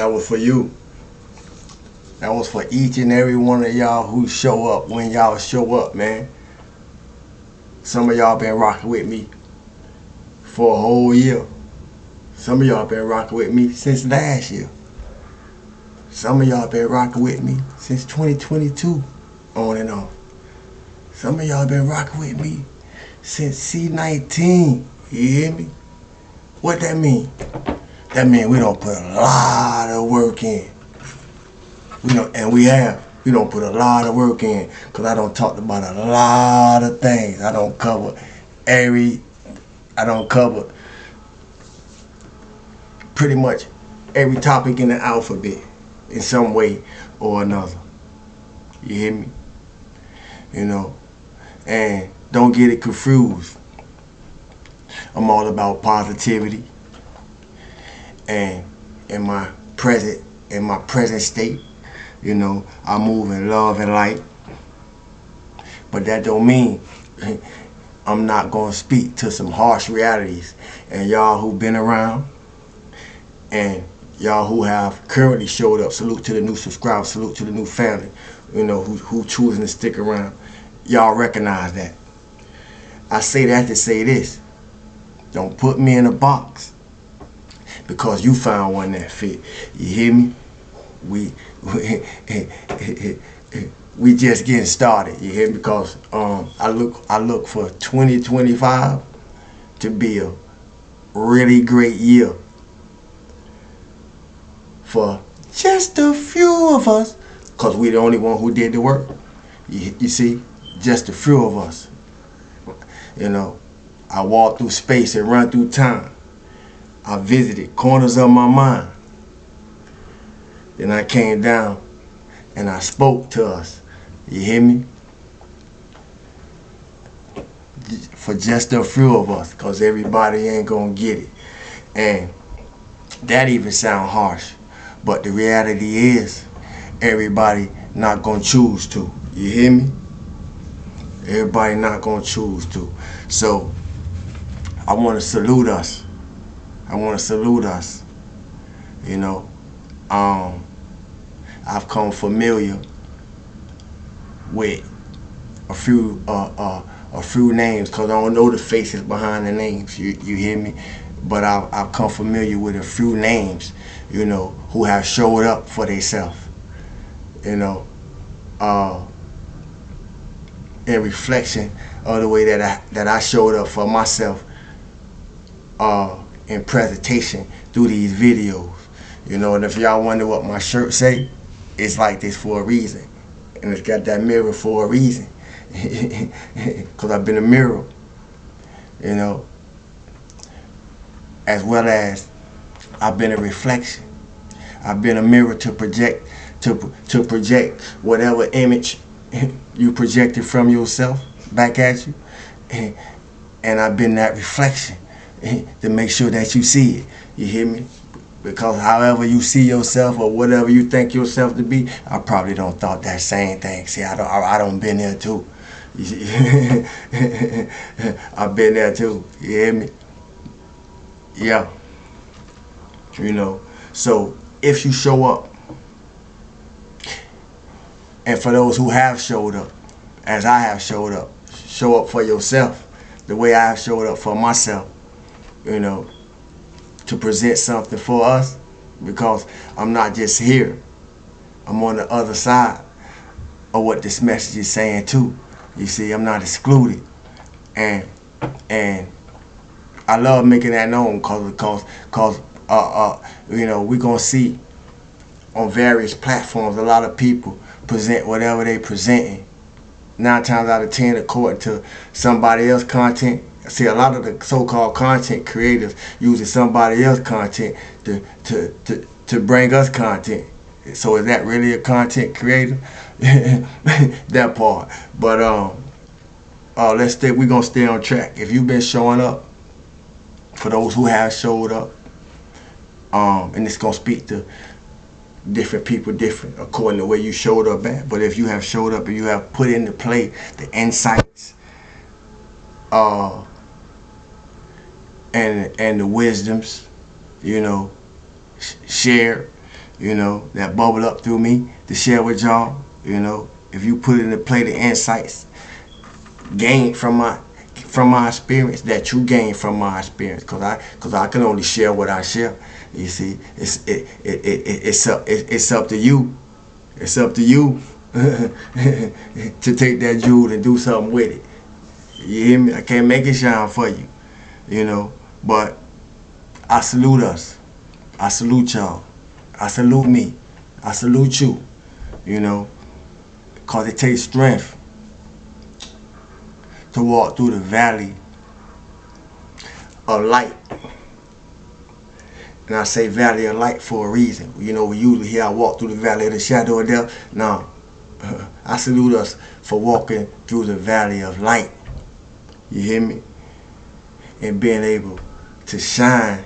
That was for you. That was for each and every one of y'all who show up when y'all show up, man. Some of y'all been rocking with me for a whole year. Some of y'all been rocking with me since last year. Some of y'all been rocking with me since 2022, on and on. Some of y'all been rocking with me since C19. You hear me? What that mean? That mean we don't put a lot of work in. We don't put a lot of work in, because I don't talk about a lot of things. I don't cover pretty much every topic in the alphabet in some way or another. You hear me? You know, and don't get it confused. I'm all about positivity, and in my present state, you know, I move in love and light. But that don't mean I'm not gonna speak to some harsh realities. And y'all who been around, and y'all who have currently showed up, salute to the new subscribers, salute to the new family, you know, who choosing to stick around. Y'all recognize that. I say that to say this. Don't put me in a box because you found one that fit. You hear me? We just getting started. You hear me? Because I look for 2025 to be a really great year for just a few of us, because we the only one who did the work. You see, just a few of us. You know, I walked through space and run through time. I visited corners of my mind. Then I came down and I spoke to us. You hear me? For just a few of us, because everybody ain't gonna get it. And that even sound harsh. But the reality is, everybody not gonna choose to. You hear me? Everybody not gonna choose to. So I want to salute us. You know, I've come familiar with a few names, because I don't know the faces behind the names. You hear me? But I've come familiar with a few names, you know, who have showed up for themselves. You know, in reflection of the way that I showed up for myself in presentation through these videos. You know, and if y'all wonder what my shirt say, it's like this for a reason. And it's got that mirror for a reason. Because I've been a mirror, you know, as well as I've been a reflection. I've been a mirror to project whatever image you projected from yourself back at you. And I've been that reflection to make sure that you see it. You hear me? Because however you see yourself or whatever you think yourself to be, I probably don't thought that same thing. See, I don't been there too. I've been there too. You hear me? Yeah. You know, so if you show up, and for those who have showed up, as I have showed up, show up for yourself the way I have showed up for myself, you know, to present something for us, because I'm not just here. I'm on the other side of what this message is saying too. You see, I'm not excluded. And I love making that known, because you know, we're going to see on various platforms a lot of people present whatever they presenting. 9 times out of 10, according to somebody else's content. See, a lot of the so-called content creators using somebody else's content to bring us content. So is that really a content creator? That part. But we're gonna stay on track. If you've been showing up, for those who have showed up, and it's gonna speak to different people different according to where you showed up at. But if you have showed up and you have put into play the insights and the wisdoms, you know, share, that bubble up through me to share with y'all. If you put into play the insights gained from my experience, that you gain from my experience, cause I can only share what I share. You see, it's up to you. It's up to you to take that jewel and do something with it. You hear me? I can't make it shine for you, But I salute us. I salute y'all. I salute me. I salute you. Cause it takes strength to walk through the valley of light. And I say valley of light for a reason. We usually hear I walk through the valley of the shadow of death. No. I salute us for walking through the valley of light. You hear me? And being able to shine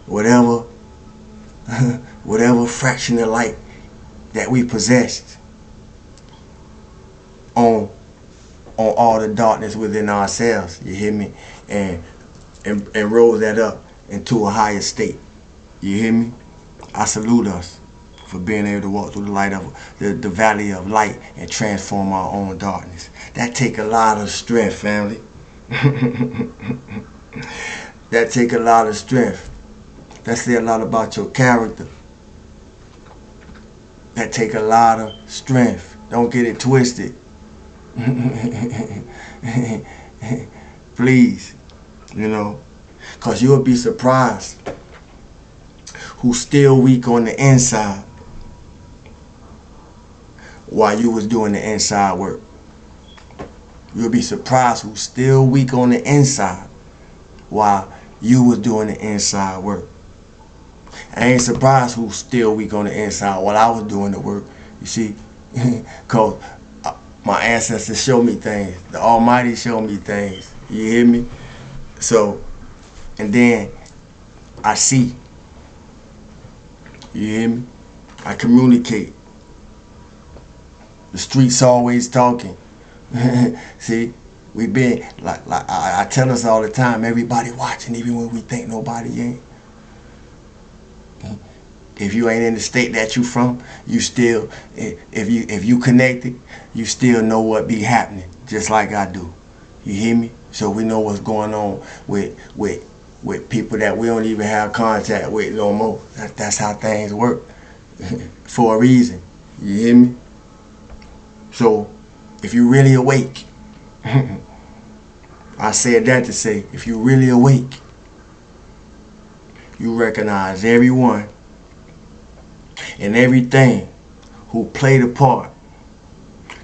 whatever fraction of light that we possessed on all the darkness within ourselves. You hear me? And rose that up into a higher state. You hear me? I salute us for being able to walk through the light of the valley of light and transform our own darkness. That take a lot of strength, family. That take a lot of strength. That say a lot about your character. That take a lot of strength. Don't get it twisted. Please, because you'll be surprised who's still weak on the inside while you was doing the inside work. You'll be surprised who's still weak on the inside while you was doing the inside work. I ain't surprised who's still weak on the inside while I was doing the work. You see, because my ancestors show me things. The Almighty showed me things. You hear me? So, and then I see. You hear me? I communicate. The streets always talking. See, we been like I tell us all the time. Everybody watching, even when we think nobody ain't. If you ain't in the state that you from, you still, if you connected, you still know what be happening, just like I do. You hear me? So we know what's going on with people that we don't even have contact with no more. That's how things work for a reason. You hear me? So if you really awake, I said that to say, if you really awake, you recognize everyone and everything who played a part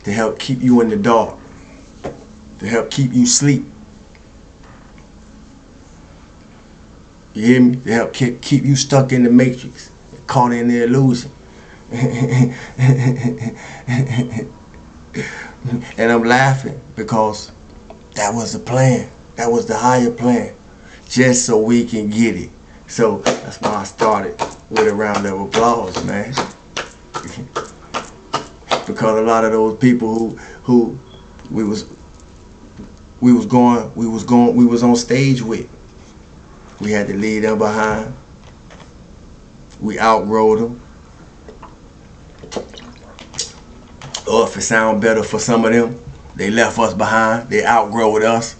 to help keep you in the dark, to help keep you asleep. You hear me? To help keep you stuck in the matrix, caught in the illusion. And I'm laughing because that was the plan. That was the higher plan, just so we can get it. So that's why I started with a round of applause, man. Because a lot of those people who we was on stage with, we had to leave them behind. We outgrow them. Or if it sound better for some of them, they left us behind. They outgrowed us.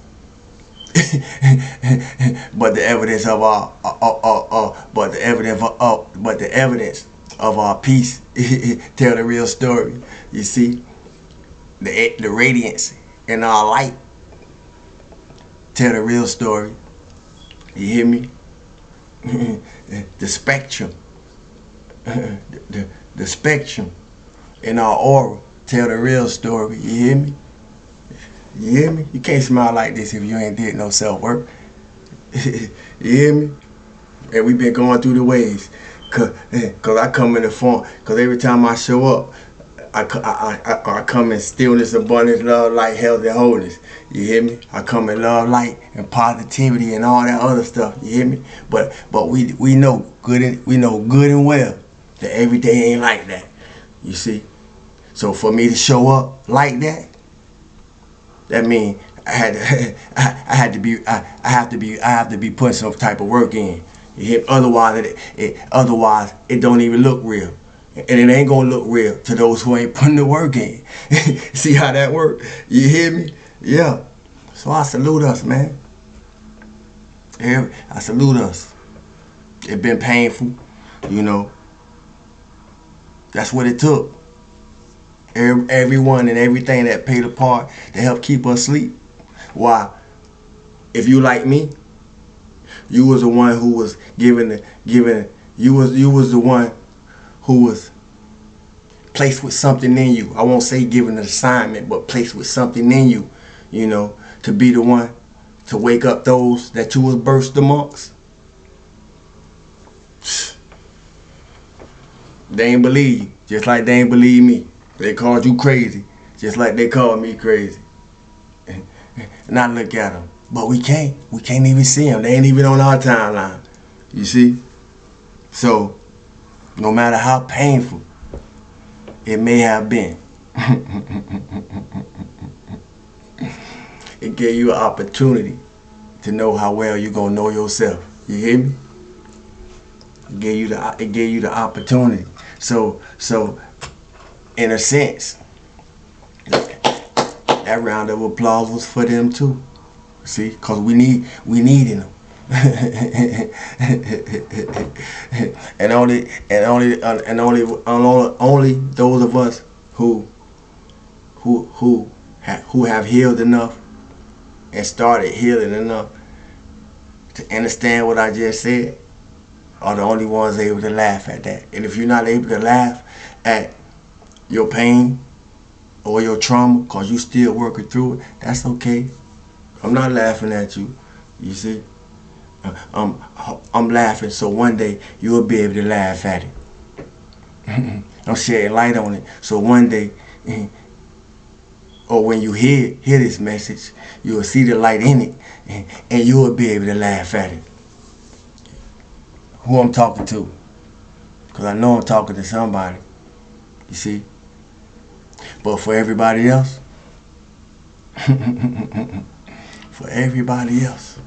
But the evidence of our peace tell the real story. You see, the radiance in our light tell the real story. You hear me? The spectrum, the spectrum in our aura tell the real story. You hear me? You hear me? You can't smile like this if you ain't did no self-work. You hear me? And we've been going through the waves. Cause I come in the form. Cause every time I show up, I come in stillness, abundance, love, light, health, and wholeness. You hear me? I come in love, light, and positivity, and all that other stuff. You hear me? But we know good and well that every day ain't like that. You see? So for me to show up like that, that means I have to be putting some type of work in. You hear me? Otherwise it don't even look real. And it ain't gonna look real to those who ain't putting the work in. See how that work? You hear me? Yeah. So I salute us, man. I salute us. It been painful, you know. That's what it took. Everyone and everything that played a part to help keep us asleep. Why? If you like me, you was the one who was you was the one who was placed with something in you. I won't say given an assignment, but placed with something in you, you know, to be the one to wake up those that you was burst amongst. They ain't believe you, just like they ain't believe me. They called you crazy, just like they called me crazy. And I look at them, but we can't even see them. They ain't even on our timeline, you see? So, no matter how painful it may have been, it gave you an opportunity to know how well you're gonna know yourself. You hear me? It gave you the opportunity. So in a sense, that round of applause was for them too. See, cause we needed them. and only those of us who have healed enough and started healing enough to understand what I just said are the only ones able to laugh at that. And if you're not able to laugh at your pain or your trauma because you still working through it, that's okay. I'm not laughing at you, you see. I'm laughing so one day you'll be able to laugh at it. I'm shedding light on it so one day, or when you hear this message, you'll see the light in it and you'll be able to laugh at it. Who I'm talking to, because I know I'm talking to somebody, you see. But for everybody else, for everybody else,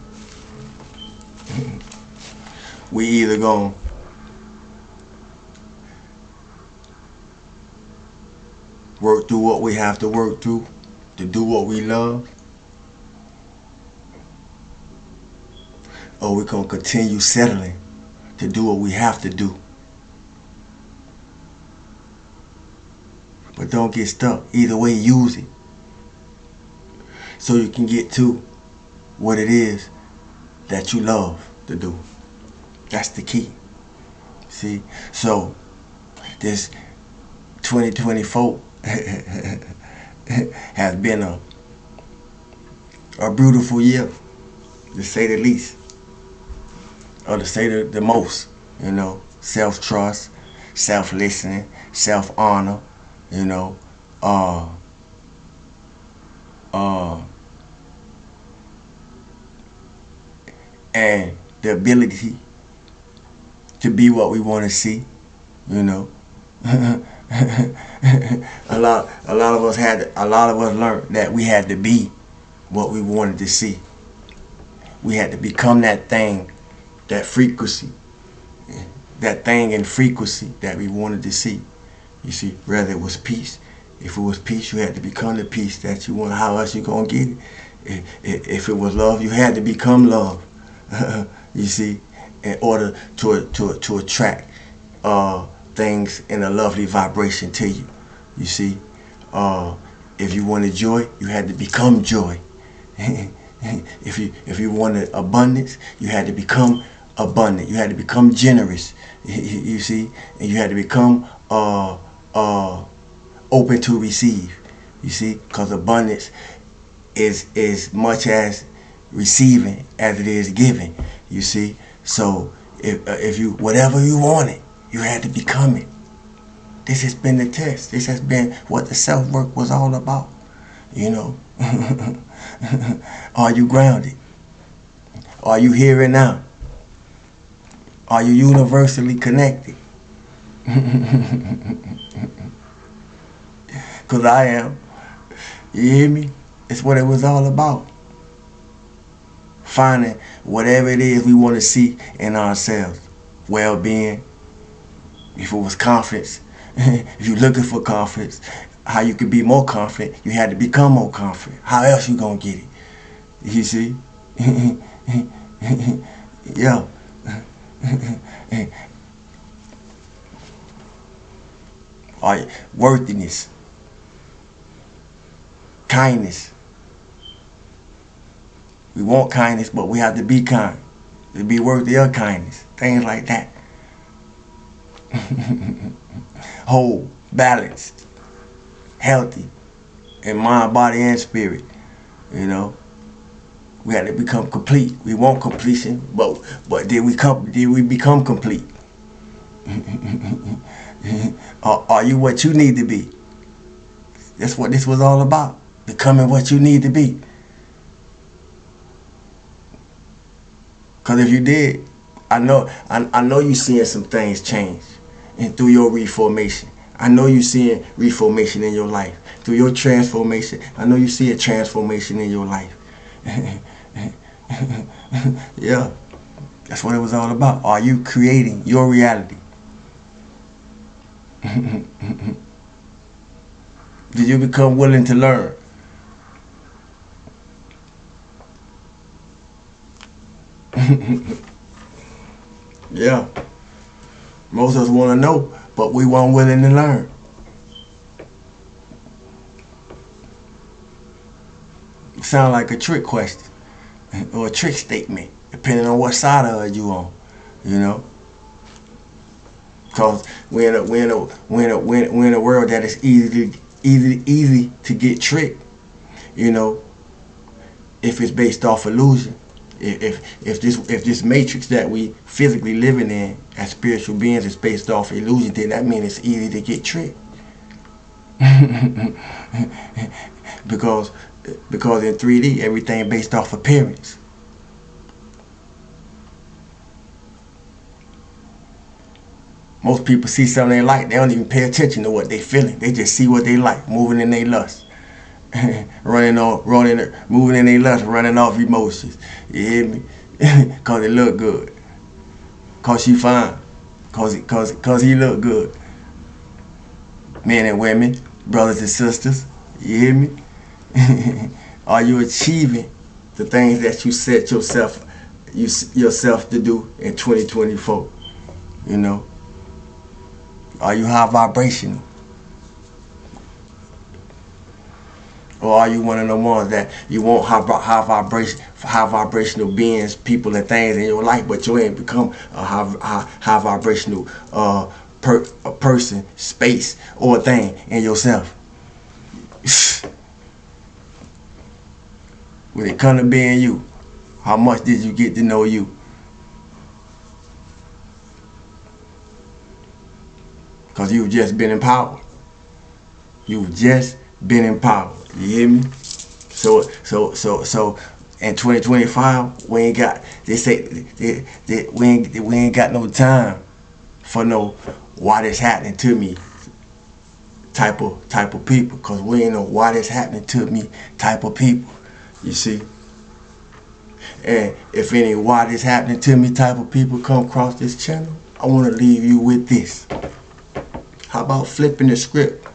we either gonna work through what we have to work through to do what we love, or we're gonna continue settling to do what we have to do. But don't get stuck. Either way, use it so you can get to what it is that you love to do. That's the key. See? So, this 2024 has been a beautiful year, to say the least. Or to say the most, you know. Self-trust, self-listening, self-honor, you know. And the ability to be what we want to see, you know. a lot of us learned that we had to be what we wanted to see. We had to become that thing, that frequency, that thing in frequency that we wanted to see. You see, whether it was peace. If it was peace, you had to become the peace that you want. How else you gonna get it? If it was love, you had to become love. You see, in order to attract things in a lovely vibration to you. You see, if you wanted joy, you had to become joy. If you wanted abundance, you had to become abundant. You had to become generous. You see, and you had to become open to receive. You see, because abundance is much as receiving as it is giving. You see, so if you whatever you wanted, you had to become it. This has been the test. This has been what the self-work was all about. You know, are you grounded? Are you here and now? Are you universally connected? Because I am. You hear me? It's what it was all about. finding whatever it is we want to see in ourselves. Well-being. If it was confidence, if you're looking for confidence, how you could be more confident, you had to become more confident. How else you gonna get it? You see? Yeah. All right. Worthiness. Kindness. We want kindness, but we have to be kind. To be worthy of kindness. Things like that. Whole, balanced, healthy, in mind, body, and spirit. You know, we had to become complete. We want completion, but did we become complete? Are you what you need to be? That's what this was all about. Becoming what you need to be. Because if you did, I know you seeing some things change. And through your reformation, I know you seeing reformation in your life. Through your transformation, I know you see a transformation in your life. Yeah, that's what it was all about. Are you creating your reality? Did you become willing to learn? Yeah. Most of us want to know, but we weren't willing to learn. It sounds like a trick question or a trick statement, depending on what side of it you on, you know. Because we're in a world that is easy to get tricked, you know, if it's based off illusion. If this matrix that we physically living in as spiritual beings is based off illusion, then that means it's easy to get tricked. because in 3D everything based off appearance. Most people see something they like, they don't even pay attention to what they feeling. They just see what they like, moving in their lust. Moving in their lust, running off emotions. You hear me? Cause it look good. Cause she fine. Cause he look good. Men and women, brothers and sisters. You hear me? Are you achieving the things that you set yourself to do in 2024? You know? Are you high vibrational? Or are you one of the ones that you want high vibrational beings, people, and things in your life, but you ain't become a high vibrational a person, space, or thing in yourself? When it comes to being you, how much did you get to know you? Because you've just been empowered. You've just been empowered. You hear me? So in 2025, we ain't got, they say we ain't got no time for no why this happening to me type of people, because we ain't know why this happening to me type of people. You see? And if any why this happening to me type of people come across this channel, I want to leave you with this. How about flipping the script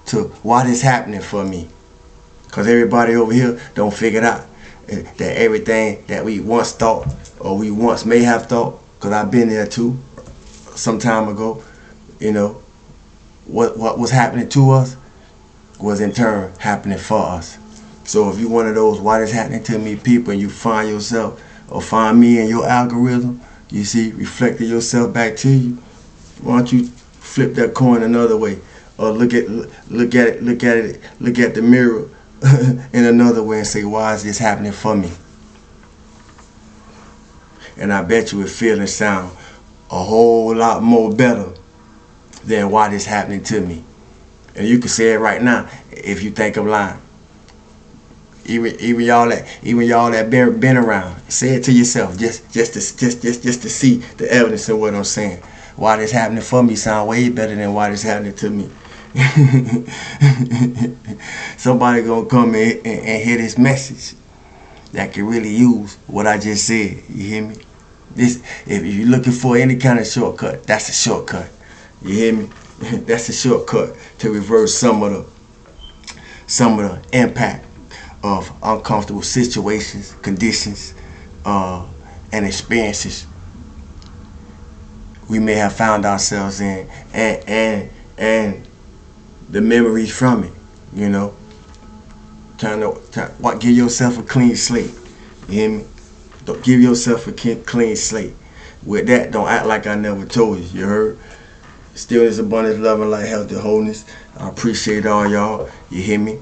to why this happening for me? Because everybody over here don't figure it out. That everything that we once thought, or we once may have thought, because I've been there too, some time ago, you know, what was happening to us was in turn happening for us. So if you're one of those why this happening to me people, and you find yourself or find me in your algorithm, you see, reflecting yourself back to you, why don't you flip that coin another way, or look at the mirror in another way and say, why is this happening for me? And I bet you it feel and sound a whole lot more better than why this happening to me. And you can say it right now if you think I'm lying. Even y'all that been around, say it to yourself just to see the evidence of what I'm saying. Why this happening for me sound way better than why this happening to me. Somebody gonna come in and hear this message that can really use what I just said. You hear me? This, if you're looking for any kind of shortcut, that's a shortcut. You hear me? That's a shortcut to reverse some of the impact of uncomfortable situations, conditions, and experiences we may have found ourselves in, and the memories from it. You know, give yourself a clean slate. You hear me? Don't give yourself a clean slate. With that, don't act like I never told you. You heard? Stillness, abundance, love, and light, health, and wholeness. I appreciate all y'all. You hear me?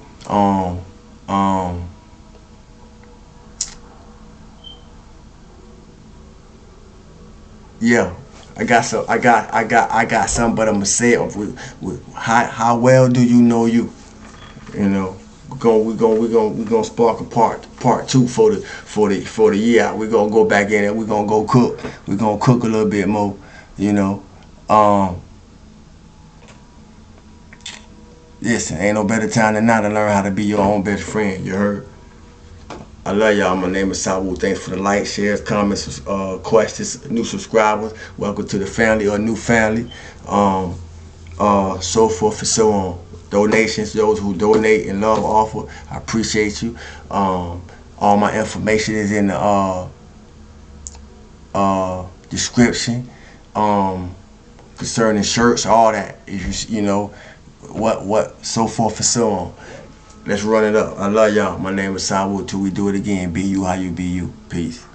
Yeah. I got something, but I'ma say it with how well do you know you? You know, we gonna spark a part two for the year. We gonna go back in and we gonna go cook. We gonna cook a little bit more. You know, listen, ain't no better time than now to learn how to be your own best friend. You heard? I love y'all. My name is Sabu. Thanks for the likes, shares, comments, questions, new subscribers. Welcome to the family or new family. So forth and so on. Donations, those who donate and love offer, I appreciate you. All my information is in the description. Concerning shirts, all that. If you know what so forth and so on. Let's run it up. I love y'all. My name is Sabu. Till we do it again. Be you how you be you. Peace.